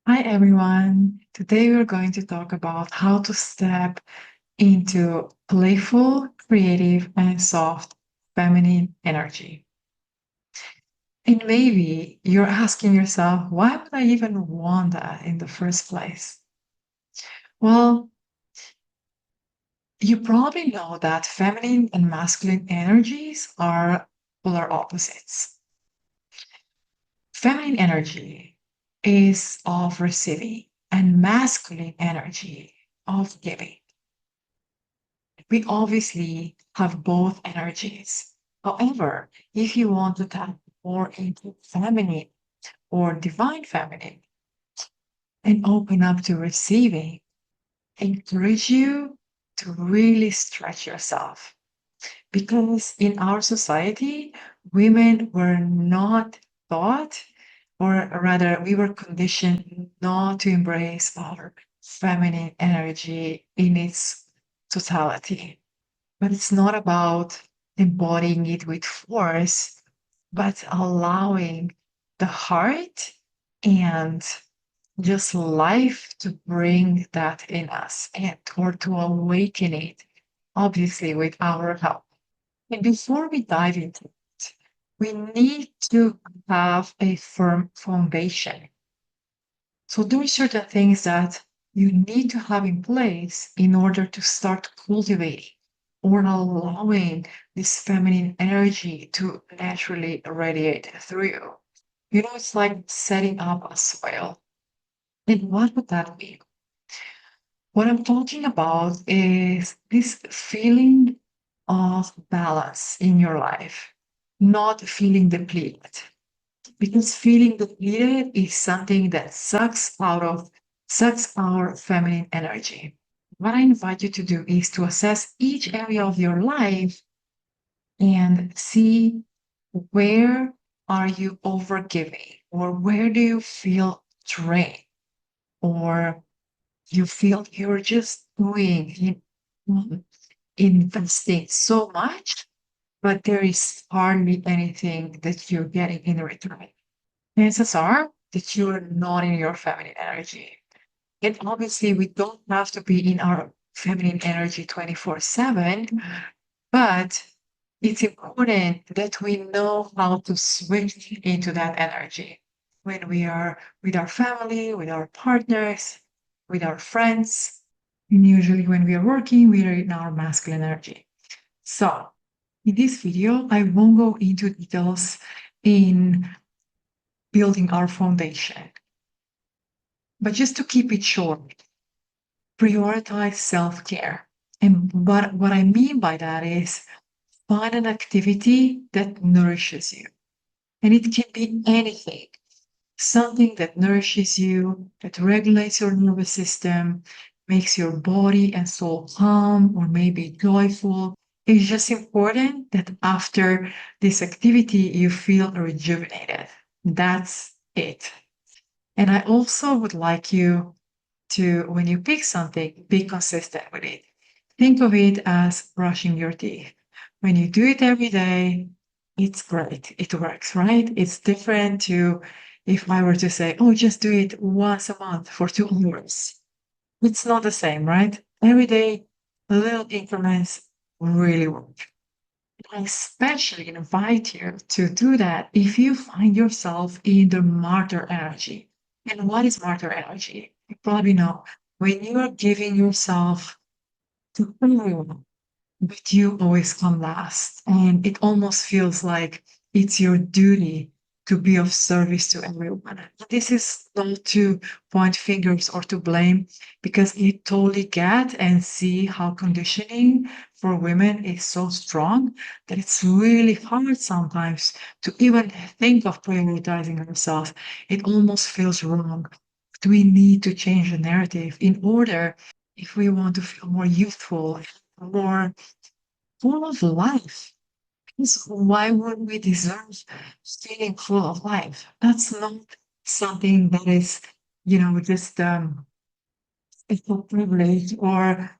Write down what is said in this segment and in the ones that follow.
Hi everyone. Today we're going to talk about how to step into playful, creative, and soft feminine energy. And maybe you're asking yourself, why would I even want that in the first place? Well, you probably know that feminine and masculine energies are polar opposites. Feminine energy is of receiving, and masculine energy of giving. We obviously have both energies. However, if you want to tap more into feminine or divine feminine and open up to receiving, I encourage you to really stretch yourself. Because in our society, women were not taught, or rather, we were conditioned not to embrace our feminine energy in its totality. But it's not about embodying it with force, but allowing the heart and just life to bring that in us and or to awaken it, obviously with our help. And before we dive into it, we need to have a firm foundation. So there are certain things that you need to have in place in order to start cultivating or allowing this feminine energy to naturally radiate through you. You know, it's like setting up a soil. And what would that mean? What I'm talking about is this feeling of balance in your life, not feeling depleted. Because feeling depleted is something that sucks our feminine energy. What I invite you to do is to assess each area of your life and see where are you overgiving or where do you feel drained or you feel you're just investing so much, but there is hardly anything that you're getting in return. Chances are that you're not in your feminine energy. And obviously, we don't have to be in our feminine energy 24/7, but it's important that we know how to switch into that energy when we are with our family, with our partners, with our friends. And usually, when we are working, we are in our masculine energy. So, in this video, I won't go into details in building our foundation. But just to keep it short, prioritize self care. And what I mean by that is find an activity that nourishes you. And it can be anything, something that nourishes you, that regulates your nervous system, makes your body and soul calm or maybe joyful. It's just important that after this activity, you feel rejuvenated. That's it. And I also would like you to, when you pick something, be consistent with it. Think of it as brushing your teeth. When you do it every day, it's great. It works, right? It's different to if I were to say, oh, just do it once a month for 2 hours. It's not the same, right? Every day, little increments really work. I especially invite you to do that if you find yourself in the martyr energy. And what is martyr energy? You probably know when you are giving yourself to everyone, but you always come last. And it almost feels like it's your duty to be of service to everyone. This is not to point fingers or to blame because you totally get and see how conditioning for women is so strong that it's really hard sometimes to even think of prioritizing ourselves. It almost feels wrong. But we need to change the narrative in order if we want to feel more youthful, more full of life. Because why would we deserve feeling full of life? That's not something that is, just a privilege or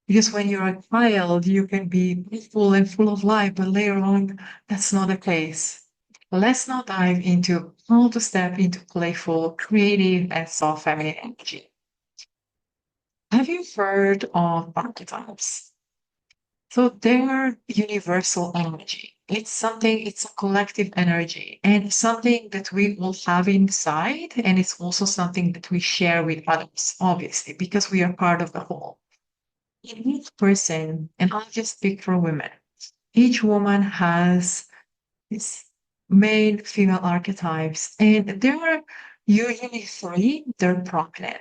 because when you're a child, you can be full and full of life, but later on, that's not the case. let's now dive into how to step into playful, creative, and soft feminine energy. Have you heard of archetypes? So they're universal energy. It's a collective energy and something that we all have inside. And it's also something that we share with others, obviously, because we are part of the whole. In each person, and I'll just speak for women, each woman has these male, female archetypes, and there are usually three. They're prominent.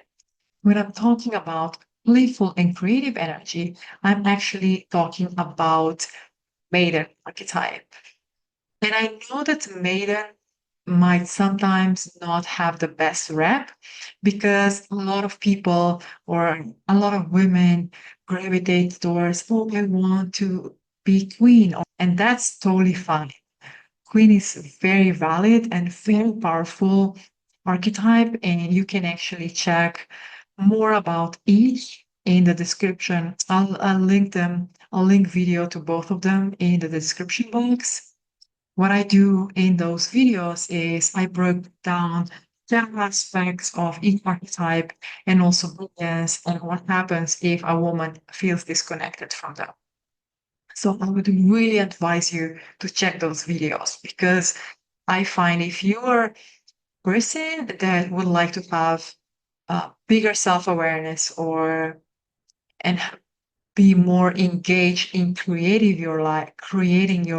When I'm talking about playful and creative energy, I'm actually talking about Maiden archetype. And I know that Maiden might sometimes not have the best rep because a lot of people or a lot of women gravitate towards, oh, I want to be queen. And that's totally fine. Queen is very valid and very powerful archetype, and you can actually check more about each in the description. I'll link them. I'll link video to both of them in the description box. What I do in those videos is I broke down 10 aspects of each archetype and also brilliance and what happens if a woman feels disconnected from them. So I would really advise you to check those videos because I find if you're a person that would like to have bigger self-awareness or and be more engaged in creating your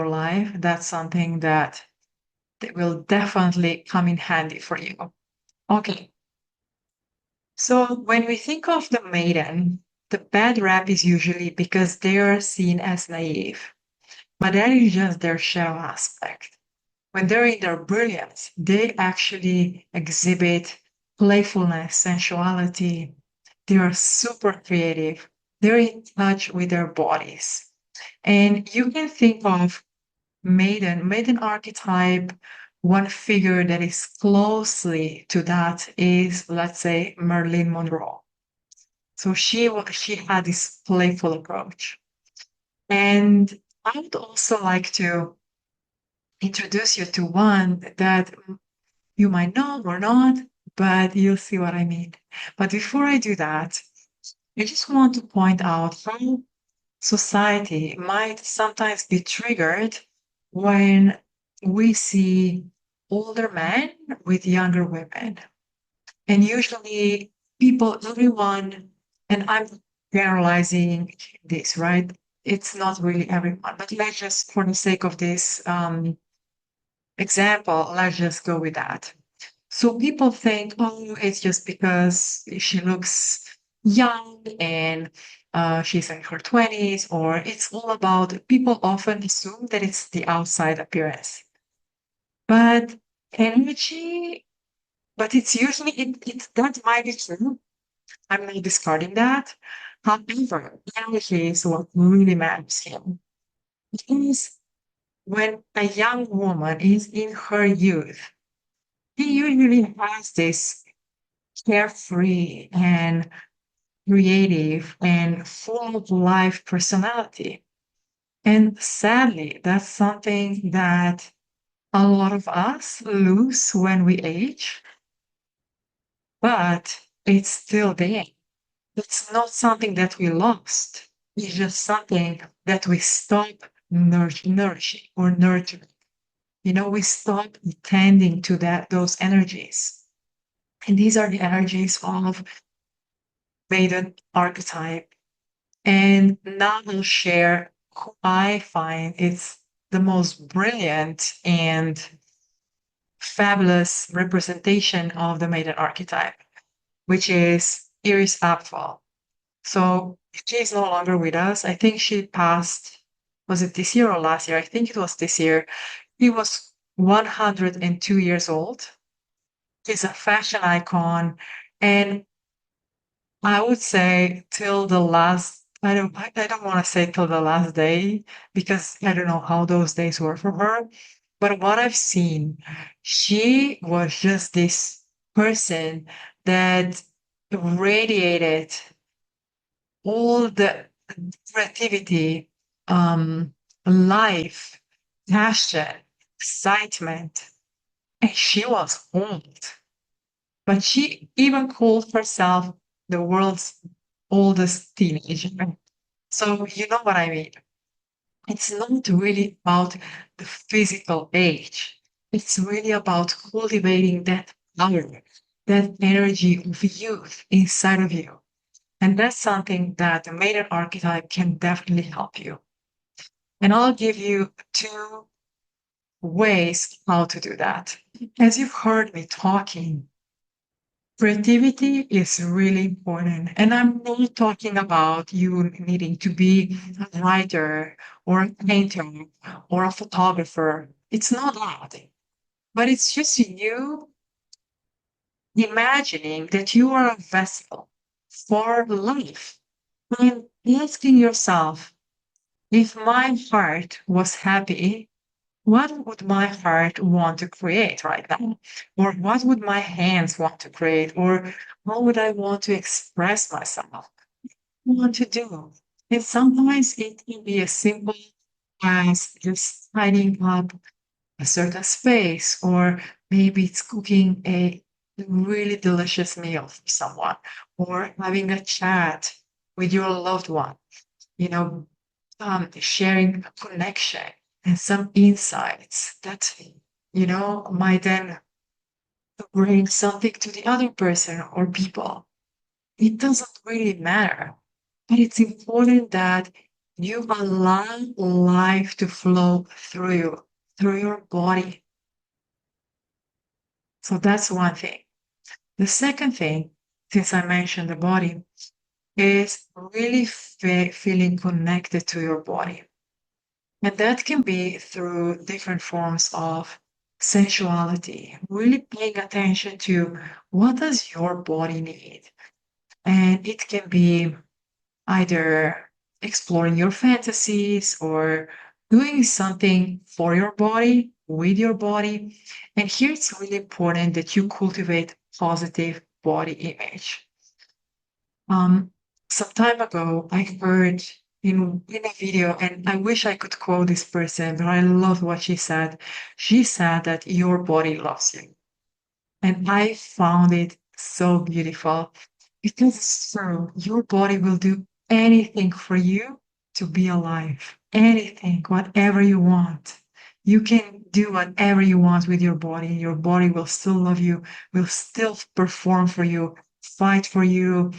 life, that's something that will definitely come in handy for you. Okay. So when we think of the maiden, the bad rap is usually because they are seen as naive, but that is just their shadow aspect. When they're in their brilliance, they actually exhibit playfulness, sensuality. They are super creative. They're in touch with their bodies. And you can think of Maiden archetype. One figure that is closely to that is, let's say, Marilyn Monroe. So she had this playful approach. And I would also like to introduce you to one that you might know or not, but you'll see what I mean. But before I do that, I just want to point out how society might sometimes be triggered when we see older men with younger women. And usually, everyone, and I'm generalizing this, right? It's not really everyone, but let's just, for the sake of this example, let's just go with that. So people think, oh, it's just because she looks young and she's in her 20s, or it's all about, people often assume that it's the outside appearance. But energy, but it's usually, that might be true. I'm not discarding that. However, energy is what really matters here. Because when a young woman is in her youth, she usually has this carefree and creative and full of life personality. And sadly, that's something that a lot of us lose when we age, but it's still there. It's not something that we lost. It's just something that we stop nourishing or nurturing. We stop tending to those energies. And these are the energies of maiden archetype. And now I'll share who I find it's the most brilliant and fabulous representation of the maiden archetype, which is Iris Apfel. So she is no longer with us. I think she passed, was it this year or last year? I think it was this year. He was 102 years old. He's a fashion icon. And I would say till the last, I don't want to say till the last day because I don't know how those days were for her. But what I've seen, she was just this person that radiated all the creativity, life, passion. excitement. And she was old, but she even called herself the world's oldest teenager. So you know what I mean. It's not really about the physical age. It's really about cultivating that power, that energy of youth inside of you. And that's something that the Maiden archetype can definitely help you. And I'll give you two ways how to do that. As you've heard me talking, creativity is really important. And I'm not talking about you needing to be a writer or a painter or a photographer. It's not that. But it's just you imagining that you are a vessel for life and asking yourself, if my heart was happy, what would my heart want to create right now? Or what would my hands want to create? Or how would I want to express myself? Want to do? And sometimes it can be as simple as just tidying up a certain space, or maybe it's cooking a really delicious meal for someone, or having a chat with your loved one, you know, sharing a connection and some insights that, might then bring something to the other person or people. It doesn't really matter, but it's important that you allow life to flow through you, through your body. So that's one thing. The second thing, since I mentioned the body, is really feeling connected to your body. And that can be through different forms of sensuality, really paying attention to what does your body need. And it can be either exploring your fantasies or doing something for your body, with your body. And here it's really important that you cultivate positive body image. Um, some time ago, I heard in a video, and I wish I could quote this person, but I love what she said. She said that your body loves you. And I found it so beautiful because it's true. Your body will do anything for you to be alive. Anything, whatever you want. You can do whatever you want with your body. Your body will still love you, will still perform for you, fight for you,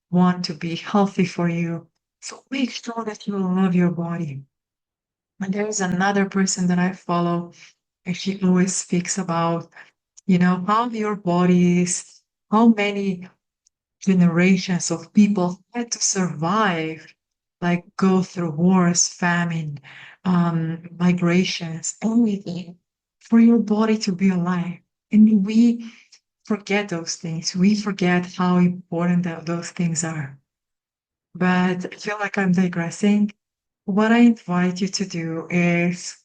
want to be healthy for you. So make sure that you love your body. And there is another person that I follow, and she always speaks about, how your body is, how many generations of people had to survive, like go through wars, famine, migrations, everything for your body to be alive. And we forget those things. We forget how important those things are. But I feel like I'm digressing. What I invite you to do is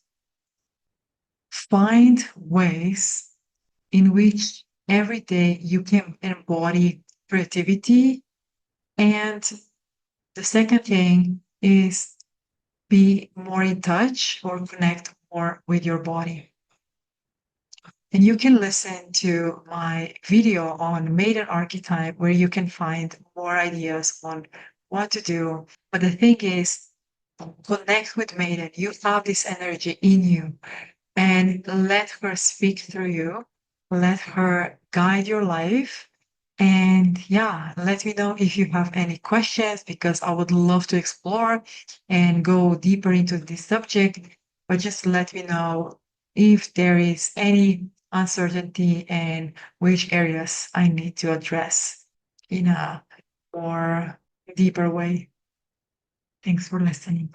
find ways in which every day you can embody creativity. And the second thing is be more in touch or connect more with your body. And you can listen to my video on Maiden Archetype where you can find more ideas on what to do. But the thing is, connect with Maiden. You have this energy in you and let her speak through you. Let her guide your life. And yeah, let me know if you have any questions because I would love to explore and go deeper into this subject. But just let me know if there is any uncertainty and which areas I need to address in a more deeper way. Thanks for listening.